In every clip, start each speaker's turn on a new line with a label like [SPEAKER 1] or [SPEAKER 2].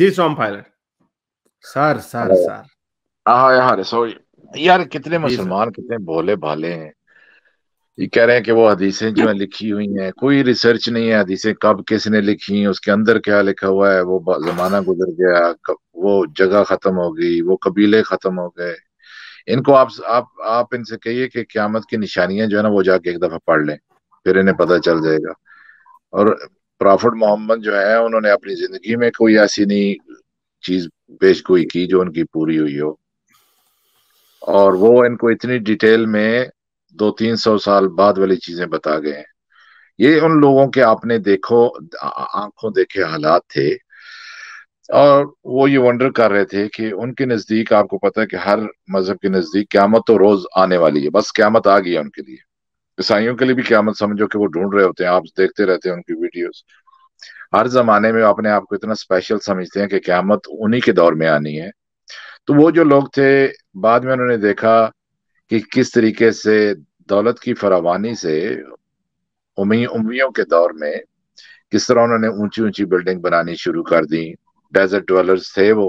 [SPEAKER 1] جی storm pilot سر سر سر
[SPEAKER 2] ہاں یار sorry یار، کتنے
[SPEAKER 1] جی سر
[SPEAKER 2] مسلمان کتنے بھولے بھالے ہیں. یہ کہہ رہے ہیں کہ وہ حدیثیں جو ہیں لکھی ہوئی ہیں، کوئی ریسرچ نہیں ہے حدیثیں کب کس نے لکھی ہیں، اس کے اندر کیا لکھا ہوا ہے، وہ زمانہ گزر گیا، وہ جگہ ختم ہو گئی، وہ قبیلے ختم ہو گئے. ان کو آپ ان سے کہیے کہ قیامت کی نشانیاں جو ہے نا وہ جا کے ایک دفعہ پڑھ لیں، پھر انہیں پتہ چل جائے گا. اور پرافٹ محمد جو ہے انہوں نے اپنی زندگی میں کوئی ایسی نہیں چیز پیش گوئی کی جو ان کی پوری ہوئی ہو، اور وہ ان کو اتنی ڈیٹیل میں 200-300 سال بعد والی چیزیں بتا گئے ہیں. یہ ان لوگوں کے آپ نے دیکھو آنکھوں دیکھے حالات تھے، اور وہ یہ ونڈر کر رہے تھے کہ ان کے نزدیک، آپ کو پتا ہے کہ ہر مذہب کے نزدیک قیامت تو روز آنے والی ہے، بس قیامت آ گئی ہے ان کے لیے. عیسائیوں کے لیے بھی قیامت سمجھو کہ وہ ڈھونڈ رہے ہوتے ہیں، آپ دیکھتے رہتے ہیں ان کی ویڈیوز. ہر زمانے میں اپنے آپ کو اتنا اسپیشل سمجھتے ہیں کہ قیامت انہی کے دور میں آنی ہے. تو وہ جو لوگ تھے بعد میں انہوں نے دیکھا کہ کس طریقے سے دولت کی فراوانی سے امیوں کے دور میں کس طرح انہوں نے اونچی اونچی بلڈنگ بنانی شروع کر دی. ڈیزرٹ ڈویلرز تھے، وہ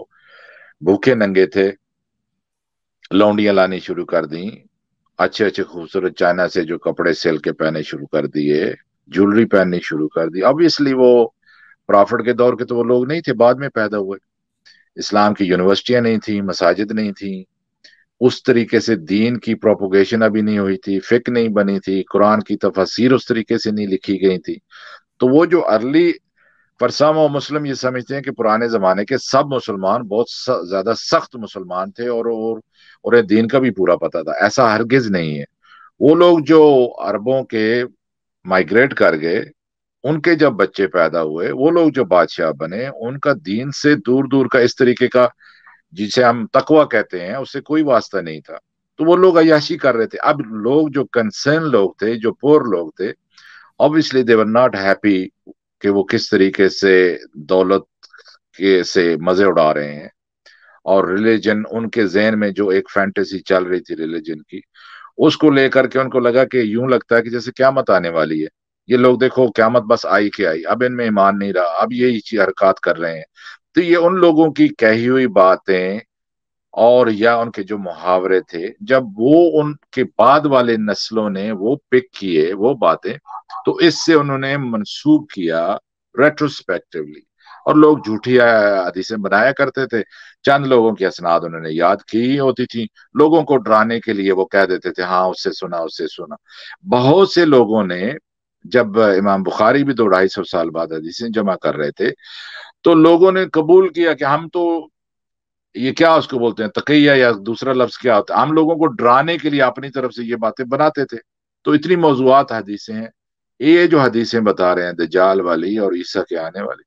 [SPEAKER 2] بھوکے ننگے تھے، لونڈیاں لانی شروع کر دیں، اچھے اچھے خوبصورت چائنا سے جو کپڑے سیل کے پہنے شروع کر دیے، جولری پہننی شروع کر دی. obviously وہ پرافٹ کے دور کے تو وہ لوگ نہیں تھے، بعد میں پیدا ہوئے. اسلام کی یونیورسٹیاں نہیں تھیں، مساجد نہیں تھیں، اس طریقے سے دین کی پروپوگیشن ابھی نہیں ہوئی تھی، فقہ نہیں بنی تھی، قرآن کی تفاسیر اس طریقے سے نہیں لکھی گئی تھی. تو وہ جو ارلی فرسام و مسلم یہ سمجھتے ہیں کہ پرانے زمانے کے سب مسلمان بہت زیادہ سخت مسلمان تھے اور انہیں دین کا بھی پورا پتہ تھا. ایسا ہرگز نہیں ہے. وہ لوگ جو عربوں کے مائگریٹ کر گئے، ان کے جب بچے پیدا ہوئے، وہ لوگ جو بادشاہ بنے، ان کا دین سے دور دور کا اس طریقے کا جسے ہم تقوی کہتے ہیں اس سے کوئی واسطہ نہیں تھا. تو وہ لوگ عیاشی کر رہے تھے. اب لوگ جو کنسرن لوگ تھے، جو پور لوگ تھے، obviously they were not happy کہ وہ کس طریقے سے دولت کے سے مزے اڑا رہے ہیں. اور ریلیجن ان کے ذہن میں جو ایک فینٹیسی چل رہی تھی ریلیجن کی، اس کو لے کر کے ان کو لگا کہ یوں لگتا ہے کہ جیسے قیامت آنے والی ہے. یہ لوگ دیکھو قیامت بس آئی کہ آئی، اب ان میں ایمان نہیں رہا، اب یہی حرکات کر رہے ہیں. تو یہ ان لوگوں کی کہی ہوئی باتیں اور یا ان کے جو محاورے تھے، جب وہ ان کے بعد والے نسلوں نے وہ پک کیے وہ باتیں، تو اس سے انہوں نے منسوب کیا ریٹروسپیکٹیولی. اور لوگ جھوٹی حدیثیں بنایا کرتے تھے، چند لوگوں کی اسناد انہوں نے یاد کی ہوتی تھی، لوگوں کو ڈرانے کے لیے وہ کہہ دیتے تھے ہاں اس سے سنا اس سے سنا. بہت سے لوگوں نے جب امام بخاری بھی 200-250 سال بعد حدیثیں جمع کر رہے تھے، تو لوگوں نے قبول کیا کہ ہم تو یہ کیا اس کو بولتے ہیں تقیہ یا دوسرا لفظ کیا ہوتا ہے، ہم لوگوں کو ڈرانے کے لیے اپنی طرف سے یہ باتیں بناتے تھے. تو اتنی موضوعات حدیثیں ہیں. یہ جو حدیثیں بتا رہے ہیں دجال والی اور عیسیٰ کے آنے والی،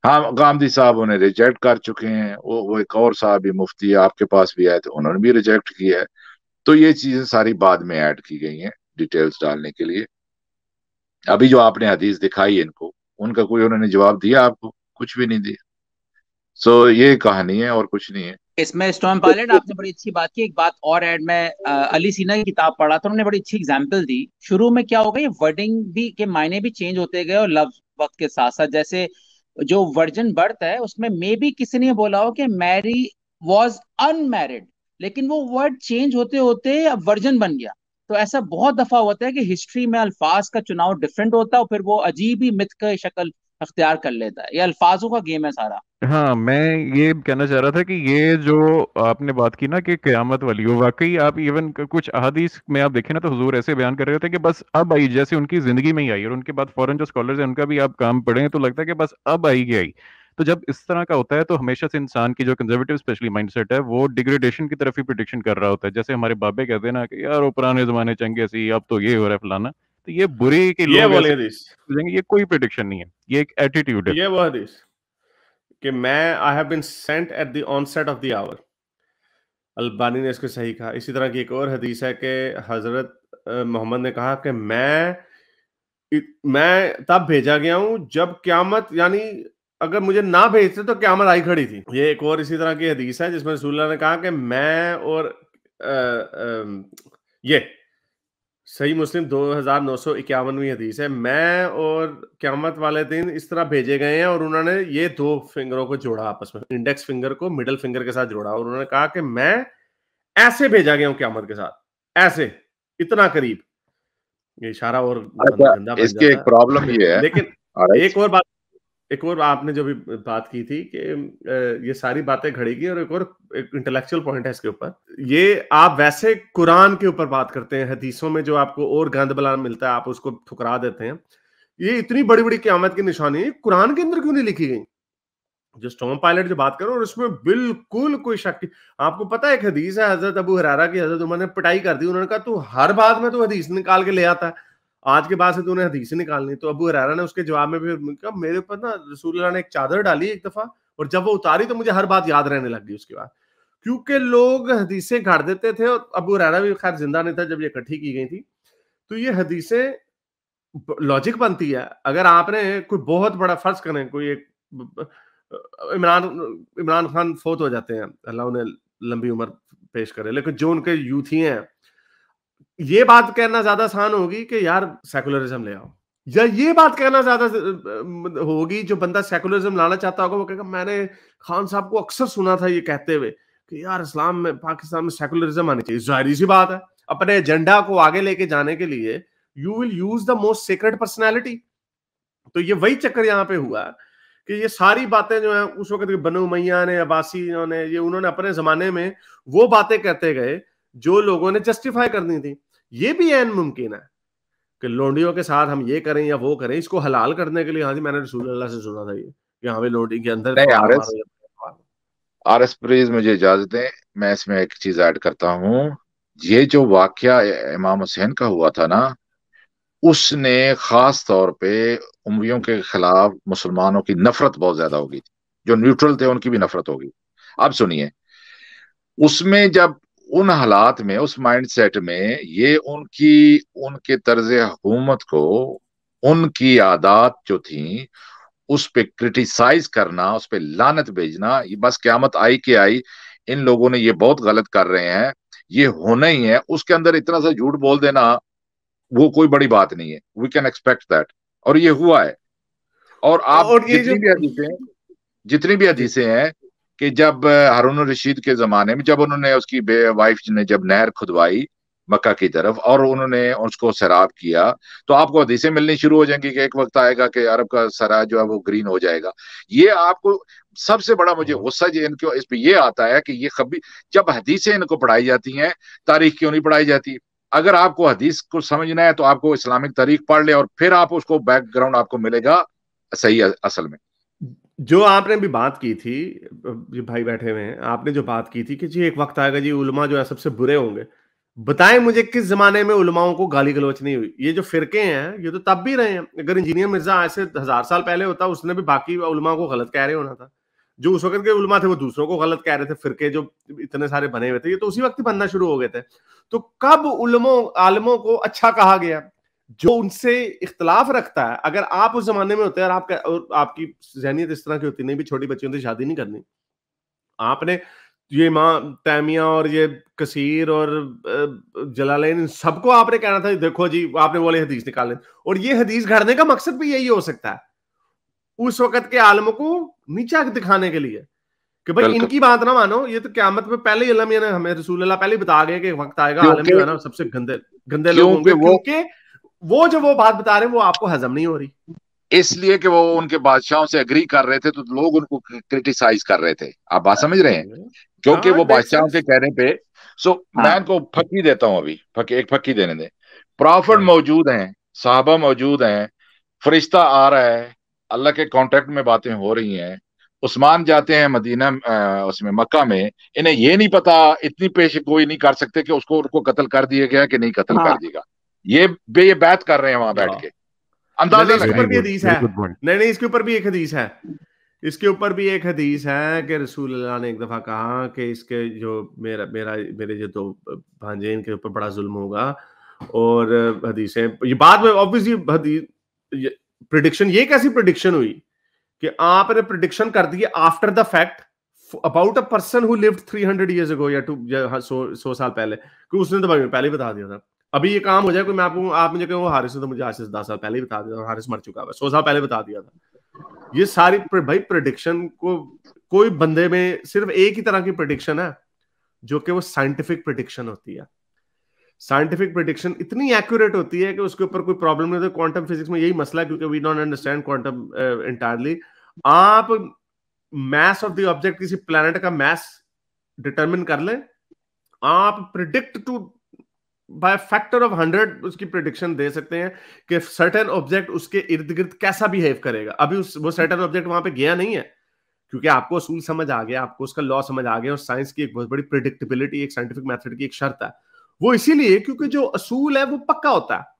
[SPEAKER 2] ہاں غامدی صاحب انہیں ریجیکٹ کر چکے ہیں. وہ ایک اور صاحب بھی مفتی آپ کے پاس بھی آئے تھے، انہوں نے بھی ریجیکٹ کیا ہے. تو یہ چیزیں ساری بعد میں ایڈ کی گئی ہیں ڈیٹیلز ڈالنے کے لیے. ابھی جو آپ نے حدیث دکھائی ان کو، ان کا کوئی انہوں نے جواب دیا آپ کو؟ کچھ بھی نہیں دیا. سو یہ کہانی ہے اور کچھ نہیں ہے
[SPEAKER 3] اس میں. اسٹارم پائلٹ آپ نے بڑی اچھی بات کی. ایک بات اور ایڈ، میں علی سینا کی کتاب پڑھا تھا، انہوں نے بڑی اچھی اگزامپل دی. شروع میں کیا ہوگا، یہ ورڈنگ بھی کے معنی بھی چینج ہوتے گئے اور لفظ وقت کے ساتھ ساتھ. جیسے جو ورجن برتھ ہے اس میں مے بھی کسی نے بولا ہو کہ میری واز ان میرڈ، لیکن وہ ورڈ چینج ہوتے ہوتے اب ورجن بن گیا. تو ایسا بہت دفعہ ہوتا ہے کہ ہسٹری میں الفاظ کا چناؤ ڈفرینٹ ہوتا ہے اور پھر وہ عجیب ہی مت کا شکل اختیار کر لیتا ہے. یہ الفاظوں کا گیم ہے سارا.
[SPEAKER 4] ہاں، میں یہ کہنا چاہ رہا تھا کہ یہ جو آپ نے بات کی نا کہ قیامت والی، وہ واقعی آپ ایون کچھ احادیث میں آپ دیکھیں نا تو حضور ایسے بیان کر رہے تھے کہ بس اب آئی، جیسے ان کی زندگی میں ہی آئی. اور ان کے بعد فوراً جو اسکالرز ہیں ان کا بھی آپ کام پڑھیں تو لگتا ہے کہ بس اب آئی کہ آئی. تو جب اس طرح کا ہوتا ہے تو ہمیشہ سے انسان کی جو کنزرویٹو اسپیشلی مائنڈ سیٹ ہے وہ ڈیگریڈیشن کی طرف ہی پریڈکشن کر رہا ہوتا ہے. جیسے ہمارے بابے کہتے ہیں نا کہ یار وہ پرانے زمانے چنگے سی، اب تو یہ ہو رہا ہے فلانا. تو یہ بری کہ
[SPEAKER 1] یہ
[SPEAKER 4] لوگ
[SPEAKER 1] بولے
[SPEAKER 4] ایسے
[SPEAKER 1] حدیث،
[SPEAKER 4] ہو جائیں گے، یہ کوئی پریڈکشن نہیں ہے، یہ ایک ایٹیٹیوڈ ہے.
[SPEAKER 1] یہ وہ حدیث کہ میں I have been sent at the onset of the hour, البانی نے اس کو صحیح کہا. اسی طرح کی ایک اور حدیث ہے کہ حضرت محمد نے کہا کہ میں تب بھیجا گیا ہوں جب قیامت، یعنی اگر مجھے نہ بھیجتے تو قیامت آئی کھڑی تھی. یہ ایک اور اسی طرح کی حدیث ہے جس میں رسول اللہ نے کہا کہ میں اور یہ صحیح مسلم 2951ویں حدیث ہے، میں اور قیامت والے دن اس طرح بھیجے گئے ہیں، اور انہوں نے یہ دو فنگروں کو جوڑا آپس میں، انڈیکس فنگر کو مڈل فنگر کے ساتھ جوڑا، اور انہوں نے کہا کہ میں ایسے بھیجا گیا ہوں قیامت کے ساتھ، ایسے اتنا قریب. یہ اشارہ اور
[SPEAKER 2] اچھا
[SPEAKER 1] گندا بن
[SPEAKER 2] اس کی
[SPEAKER 1] جاتا
[SPEAKER 2] ایک پرابلم یہ
[SPEAKER 1] ہے.
[SPEAKER 2] ہے.
[SPEAKER 1] لیکن
[SPEAKER 2] alright.
[SPEAKER 1] ایک اور آپ نے جو بھی بات کی تھی کہ یہ ساری باتیں گھڑی کی، اور ایک انٹلیکچوئل پوائنٹ ہے اس کے اوپر، یہ آپ ویسے قرآن کے اوپر بات کرتے ہیں، حدیثوں میں جو آپ کو اور گند بلا ملتا ہے آپ اس کو ٹھکرا دیتے ہیں. یہ اتنی بڑی بڑی قیامت کی نشانی قرآن کے اندر کیوں نہیں لکھی گئی؟ جو اسٹارم پائلٹ جو بات کرو، اور اس میں بالکل کوئی شک. آپ کو پتا ہے ایک حدیث ہے حضرت ابو ہریرہ کی، حضرت عمر نے پٹائی کر دی، انہوں نے کہا تو ہر بات میں تو حدیث نکال کے لے آتا ہے، آج کے بعد سے تو نے حدیث نکالنی. تو ابو ہریرہ نے اس کے جواب میں بھی کہا میرے اوپر نا رسول اللہ نے ایک چادر ڈالی ایک دفعہ، اور جب وہ اتاری تو مجھے ہر بات یاد رہنے لگ گئی اس کے بعد، کیونکہ لوگ حدیثیں گھڑ دیتے تھے. اور ابو ہریرہ بھی خیر زندہ نہیں تھا جب یہ اکٹھی کی گئی تھی. تو یہ حدیثیں لاجک بنتی ہے. اگر آپ نے کوئی بہت بڑا فرض کریں، کوئی ایک عمران خان فوت ہو جاتے ہیں، اللہ انہیں لمبی عمر پیش کرے، لیکن جو ان کے یوتھی ہیں، یہ بات کہنا زیادہ آسان ہوگی کہ یار سیکولرزم لے آؤ، یا یہ بات کہنا زیادہ ہوگی جو بندہ سیکولرزم لانا چاہتا ہوگا وہ کہے گا میں نے خان صاحب کو اکثر سنا تھا یہ کہتے ہوئے کہ یار اسلام میں پاکستان میں سیکولرزم آنی چاہیے. ظاہری سی بات ہے، اپنے ایجنڈا کو آگے لے کے جانے کے لیے you will use the most sacred personality. تو یہ وہی چکر یہاں پہ ہوا ہے کہ یہ ساری باتیں جو ہیں اس وقت بنو امیہ نے، عباسیوں نے، یہ انہوں نے اپنے زمانے میں وہ باتیں کرتے گئے جو لوگوں نے جسٹیفائی کرنی تھی. یہ بھی عین ممکن ہے کہ لونڈیوں کے ساتھ ہم یہ کریں یا وہ کریں، اس کو حلال کرنے کے لیے ہاں جی میں نے رسول اللہ سے سنا تھا یہ کہ ہاں لونڈی کے اندر
[SPEAKER 2] آر ایس پریز مجھے اجازت دیں، میں اس میں ایک چیز ایڈ کرتا ہوں. یہ جو واقعہ امام حسین کا ہوا تھا نا، اس نے خاص طور پہ امویوں کے خلاف مسلمانوں کی نفرت بہت زیادہ ہوگی تھی، جو نیوٹرل تھے ان کی بھی نفرت ہوگی. اب سنیے، اس میں جب ان حالات میں، اس مائنڈ سیٹ میں، یہ ان کے طرز حکومت کو، ان کی عادات جو تھیں اس پہ کرٹیسائز کرنا، اس پہ لعنت بھیجنا، یہ بس قیامت آئی کہ آئی ان لوگوں نے یہ بہت غلط کر رہے ہیں، یہ ہونا ہی ہے. اس کے اندر اتنا سا جھوٹ بول دینا وہ کوئی بڑی بات نہیں ہے. وی کین ایکسپیکٹ دیٹ، اور یہ ہوا ہے. اور آپ جتنی بھی حدیثیں ہیں کہ جب ہارون الرشید کے زمانے میں، جب انہوں نے اس کی وائف نے جب نہر کھدوائی مکہ کی طرف اور انہوں نے اس کو سیراب کیا، تو آپ کو حدیثیں ملنی شروع ہو جائیں گی کہ ایک وقت آئے گا کہ عرب کا سرا جو ہے وہ گرین ہو جائے گا. یہ آپ کو سب سے بڑا مجھے غصہ جو ان کو اس پہ یہ آتا ہے کہ یہ جب حدیثیں ان کو پڑھائی جاتی ہیں، تاریخ کیوں نہیں پڑھائی جاتی؟ اگر آپ کو حدیث کو سمجھنا ہے تو آپ کو اسلامک تاریخ پڑھ لے، اور پھر آپ اس کو بیک گراؤنڈ آپ کو ملے گا صحیح. اصل میں
[SPEAKER 1] جو آپ نے بھی بات کی تھی، یہ بھائی بیٹھے ہوئے ہیں، آپ نے جو بات کی تھی کہ جی ایک وقت آئے گا جی علماء جو ہے سب سے برے ہوں گے، بتائیں مجھے کس زمانے میں علماؤں کو گالی گلوچ نہیں ہوئی؟ یہ جو فرقے ہیں یہ تو تب بھی رہے ہیں. اگر انجینئر مرزا ایسے 1000 سال پہلے ہوتا اس نے بھی باقی علماء کو غلط کہہ رہے ہونا تھا. جو اس وقت کے علماء تھے وہ دوسروں کو غلط کہہ رہے تھے. فرقے جو اتنے سارے بنے ہوئے تھے یہ تو اسی وقت ہی بننا شروع ہو گئے تھے. تو کب عالموں کو اچھا کہا گیا؟ جو ان سے اختلاف رکھتا ہے. اگر آپ اس زمانے میں ہوتے ہیں اور آپ کی ذہنیت اس طرح کی ہوتی نہیں بھی چھوٹی بچیوں سے شادی نہیں کرنی، آپ نے یہ امام تیمیہ اور یہ کثیر اور جلالین سب کو آپ نے کہنا تھا دیکھو جی آپ نے وہ والی حدیث نکالیں. اور یہ حدیث گھڑنے کا مقصد بھی یہی ہو سکتا ہے اس وقت کے عالموں کو نیچا دکھانے کے لیے کہ بھائی ان کی بات نہ مانو. یہ تو قیامت میں پہلے ہی علم نے ہمیں رسول اللہ پہلے بتا گئے کہ وقت آئے گا عالم جو ہے نا سب سے گندے لوگ ہوں گے، کیونکہ وہ جو وہ بات بتا رہے ہیں وہ آپ کو ہضم نہیں ہو رہی.
[SPEAKER 2] اس لیے کہ وہ ان کے بادشاہوں سے اگری کر رہے تھے تو لوگ ان کو کرٹیسائز کر رہے تھے. آپ بات سمجھ رہے ہیں؟ کیونکہ وہ بادشاہوں کے کہنے پہ میں ان کو پھکی دیتا ہوں. ابھی ایک پھکی دینے دیں. پرافٹ موجود ہیں، صحابہ موجود ہیں، فرشتہ آ رہا ہے، اللہ کے کانٹیکٹ میں باتیں ہو رہی ہیں. عثمان جاتے ہیں مدینہ اس میں مکہ میں، انہیں یہ نہیں پتا، اتنی پیش گوئی نہیں کر سکتے کہ اس کو قتل کر دیا گیا کہ نہیں قتل کر دیا گا. یہ بیعت کر رہے ہیں وہاں بیٹھ کے. اندازہ
[SPEAKER 1] اس کے اوپر بھی حدیث ہے. نہیں اس کے اوپر بھی ایک حدیث ہے. اس کے اوپر بھی ایک حدیث ہے کہ رسول اللہ نے ایک دفعہ کہا کہ اس کے جو میرے جو دو بھانجے ان کے اوپر بڑا ظلم ہوگا. اور حدیثیں یہ بعد میں obviously پریڈکشن، یہ کیسی پریڈکشن ہوئی کہ آپ نے پریڈکشن کر the after the fact about a person who lived 300 years ago یا 100 سال پہلے، کہ اس نے تو پہلے ہی بتا دیا تھا. ابھی یہ کام ہو جائے کوئی میں آپ مجھے کہیں حارث نے تو مجھے آج سے 10 سال پہلے ہی بتا دیا، حارث مر چکا ہے 100 سال پہلے بتا دیا تھا. یہ ساری بھائی پریڈکشن کو کوئی بندے میں صرف ایک ہی طرح کی پریڈکشن ہے جو کہ وہ سائنٹیفک پریڈکشن ہوتی ہے. سائنٹیفک پریڈکشن اتنی ایکوریٹ ہوتی ہے کہ اس کے اوپر کوئی پرابلم نہیں ہوتی. کوانٹم فزکس میں یہی مسئلہ ہے کیونکہ we don't understand quantum entirely. آپ میس آف دی آبجیکٹ کسی پلانٹ کا میس ڈٹرمن کر لیں, آپ predict to by factor of 100 اس کی پریڈکشن دے سکتے ہیں کہ سرٹن آبجیکٹ اس کے ارد گرد کیسا بیہیو کرے گا. ابھی وہ سرٹن آبجیکٹ وہاں پہ گیا نہیں ہے کیونکہ آپ کو اصول سمجھ آ گیا, آپ کو اس کا لا سمجھ آ گیا, اور سائنس کی ایک بہت بڑی پریڈکٹیبلٹی ایک سائنٹیفک میتھڈ کی ایک شرط ہے. وہ اسی لیے کیونکہ جو اصول ہے وہ پکا ہوتا ہے.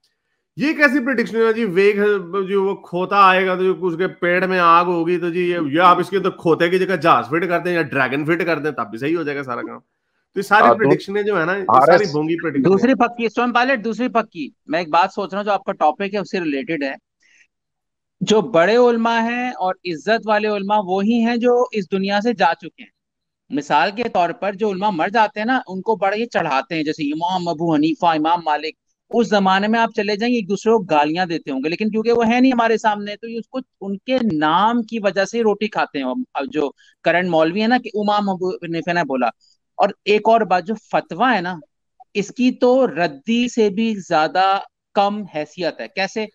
[SPEAKER 1] یہ کیسی پریڈکشن ہے جی ویگ جو وہ کھوتا آئے گا تو اس کے پیڑ میں آگ ہوگی تو جی یہ آپ اس کے تو کھوتے کی جگہ جہاز فٹ کر دیں یا ڈریگن فٹ کر دیں تب بھی صحیح ہو جائے گا سارا کام. تو یہ ساری پریڈکشنیں جو ہے نا یہ ساری بونگی پریڈکشن.
[SPEAKER 3] دوسری پکی اسٹون پائلٹ, دوسری پکی میں ایک بات سوچ رہا ہوں جو آپ کا ٹاپک ہے اس سے ریلیٹڈ ہے. جو بڑے علماء ہیں اور عزت والے علماء وہی ہیں جو اس دنیا سے جا چکے ہیں. مثال کے طور پر جو علماء مر جاتے ہیں نا ان کو بڑے چڑھاتے ہیں, جیسے امام ابو حنیفہ, امام مالک. اس زمانے میں آپ چلے جائیں گے ایک دوسرے کو گالیاں دیتے ہوں گے, لیکن کیونکہ وہ ہے نہیں ہمارے سامنے تو یہ اس کو ان کے نام کی وجہ سے روٹی کھاتے ہیں. جو کرنٹ مولوی ہے نا کہ امام ابو حنیفہ نے بولا. اور ایک اور بات, جو فتویٰ ہے نا اس کی تو ردی سے بھی زیادہ کم حیثیت ہے. کیسے؟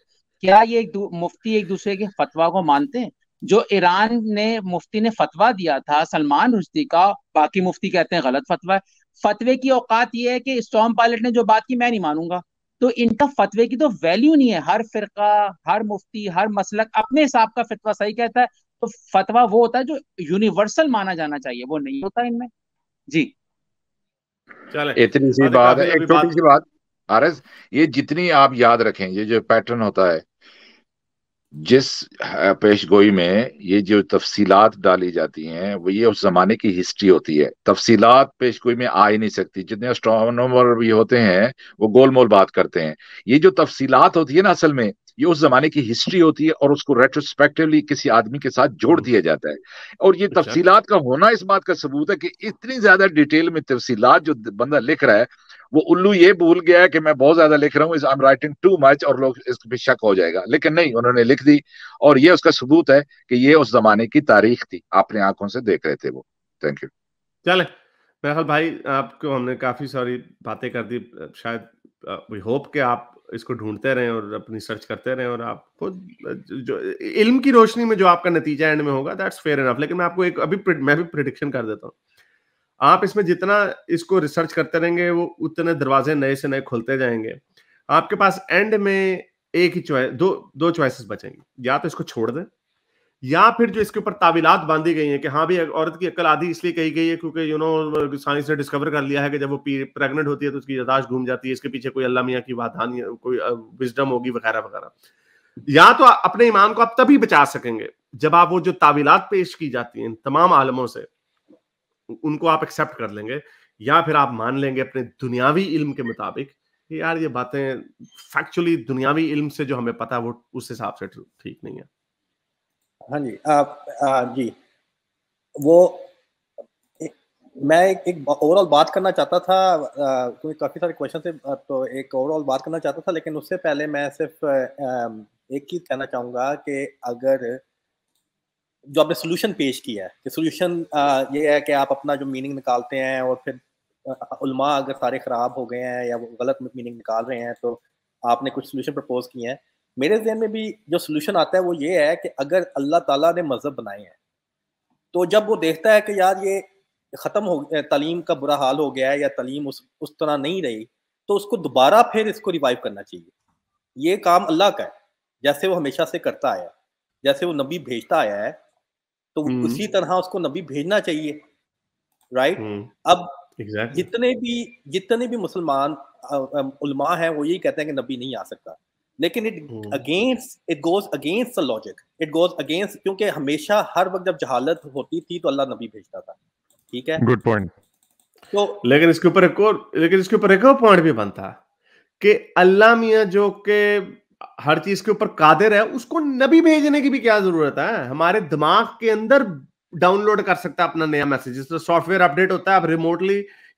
[SPEAKER 3] کیا یہ مفتی ایک دوسرے کے فتویٰ کو مانتے ہیں؟ جو ایران نے مفتی نے فتویٰ دیا تھا سلمان رشدی کا, باقی مفتی کہتے ہیں غلط فتویٰ ہے. فتوے کی اوقات یہ ہے کہ اسٹارم پائلٹ نے جو بات کی میں نہیں مانوں گا, تو ان کا فتوے کی تو ویلیو نہیں ہے. ہر فرقہ, ہر مفتی, ہر مسلک اپنے حساب کا فتویٰ صحیح کہتا ہے. تو فتویٰ وہ ہوتا ہے جو یونیورسل مانا جانا چاہیے, وہ نہیں ہوتا ان میں. جی
[SPEAKER 2] اتنی سی بات ہے, ایک چھوٹی سی بات عارض, یہ جتنی آپ یاد رکھیں یہ جو پیٹرن ہوتا ہے جس پیش گوئی میں یہ جو تفصیلات ڈالی جاتی ہیں وہ یہ اس زمانے کی ہسٹری ہوتی ہے. تفصیلات پیش گوئی میں آ ہی نہیں سکتی. جتنے اسٹرانومر بھی ہوتے ہیں وہ گول مول بات کرتے ہیں. یہ جو تفصیلات ہوتی ہے نا اصل میں یہ اس زمانے کی ہسٹری ہوتی ہے اور اس کو ریٹروسپیکٹیولی کسی آدمی کے ساتھ جوڑ دیا جاتا ہے. اور یہ تفصیلات کا ہونا اس بات کا ثبوت ہے کہ اتنی زیادہ ڈیٹیل میں تفصیلات جو بندہ لکھ رہا ہے وہ الو یہ بھول گیا ہے کہ میں بہت زیادہ لکھ رہا ہوں, I'm writing too much, اور لوگ اس پہ شک ہو جائے گا. لیکن نہیں, انہوں نے لکھ دی اور یہ اس کا ثبوت ہے کہ یہ اس زمانے کی تاریخ تھی, اپنے آنکھوں سے دیکھ رہے تھے وہ. Thank you.
[SPEAKER 1] چلے بہرحال بھائی آپ کو ہم نے کافی ساری باتیں کر دی. شاید وی ہوپ کہ آپ اس کو ڈھونڈتے رہیں اور اپنی سرچ کرتے رہیں, اور آپ خود جو علم کی روشنی میں جو آپ کا نتیجہ اینڈ میں ہوگا دیٹس فیئر انف. لیکن میں آپ کو ایک ابھی میں بھی پریڈکشن کر دیتا ہوں. آپ اس میں جتنا اس کو ریسرچ کرتے رہیں گے وہ اتنے دروازے نئے سے نئے کھلتے جائیں گے. آپ کے پاس اینڈ میں ایک ہی چوائس, دو چوائسز بچیں گی. یا تو اس کو چھوڑ دیں, یا پھر جو اس کے اوپر تعویلات باندھی گئی ہیں کہ ہاں بھی عورت کی عقل آدھی اس لیے کہی گئی ہے کیونکہ سائنس نے ڈسکور کر لیا ہے کہ جب وہ پریگننٹ ہوتی ہے تو اس کی یادداشت گھوم جاتی ہے, اس کے پیچھے کوئی اللہ میاں کی وادھانی کوئی وزڈم ہوگی وغیرہ وغیرہ. یا تو اپنے ایمان کو آپ تبھی بچا سکیں گے جب آپ وہ جو تعویلات پیش کی جاتی ہیں تمام عالموں سے ان کو آپ ایکسپٹ کر لیں گے, یا پھر آپ مان لیں گے اپنے دنیاوی علم کے مطابق کہ یار یہ باتیں فیکچولی دنیاوی علم سے جو ہمیں پتا وہ اس حساب سے ٹھیک نہیں ہے.
[SPEAKER 5] ہاں جی جی وہ میں ایک اوور آل بات کرنا چاہتا تھا, کیونکہ کافی سارے کویشچن تھے تو ایک اوور آل بات کرنا چاہتا تھا. لیکن اس سے پہلے میں صرف ایک چیز کہنا چاہوں گا کہ اگر جو آپ نے سولوشن پیش کیا ہے کہ سولوشن یہ ہے کہ آپ اپنا جو میننگ نکالتے ہیں اور پھر علماء اگر سارے خراب ہو گئے ہیں یا وہ غلط میننگ نکال رہے ہیں تو آپ نے کچھ سولوشن پرپوز کیے ہیں. میرے ذہن میں بھی جو سولوشن آتا ہے وہ یہ ہے کہ اگر اللہ تعالیٰ نے مذہب بنائے ہیں تو جب وہ دیکھتا ہے کہ یار یہ ختم ہو گیا, تعلیم کا برا حال ہو گیا ہے یا تعلیم اس طرح نہیں رہی, تو اس کو دوبارہ پھر اس کو ریوائیو کرنا چاہیے. یہ کام اللہ کا ہے, جیسے وہ ہمیشہ سے کرتا آیا ہے, جیسے وہ نبی بھیجتا آیا ہے تو اسی طرح اس کو نبی بھیجنا چاہیے. رائٹ. اب جتنے بھی مسلمان علماء ہیں وہ یہی کہتے ہیں کہ نبی نہیں آ سکتا, لیکن it goes against the logic, it goes against, کیونکہ ہمیشہ ہر وقت جب جہالت ہوتی تھی تو اللہ نبی بھیجتا تھا. ٹھیک ہے,
[SPEAKER 4] گڈ پوائنٹ.
[SPEAKER 5] تو
[SPEAKER 1] لیکن اس کے اوپر ایک اور پوائنٹ بھی بنتا کہ اللہ میاں جو کہ ہر چیز کے اوپر قادر ہے اس کو نبی بھیجنے کی بھی کیا ضرورت ہے. ہمارے دماغ کے اندر ڈاؤن لوڈ کر سکتا ہے اپنا نیا میسج. جس طرح سافٹ ویئر اپڈیٹ ہوتا ہے, آپ remotely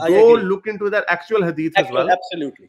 [SPEAKER 1] go look into that actual hadith as well.
[SPEAKER 5] Absolutely.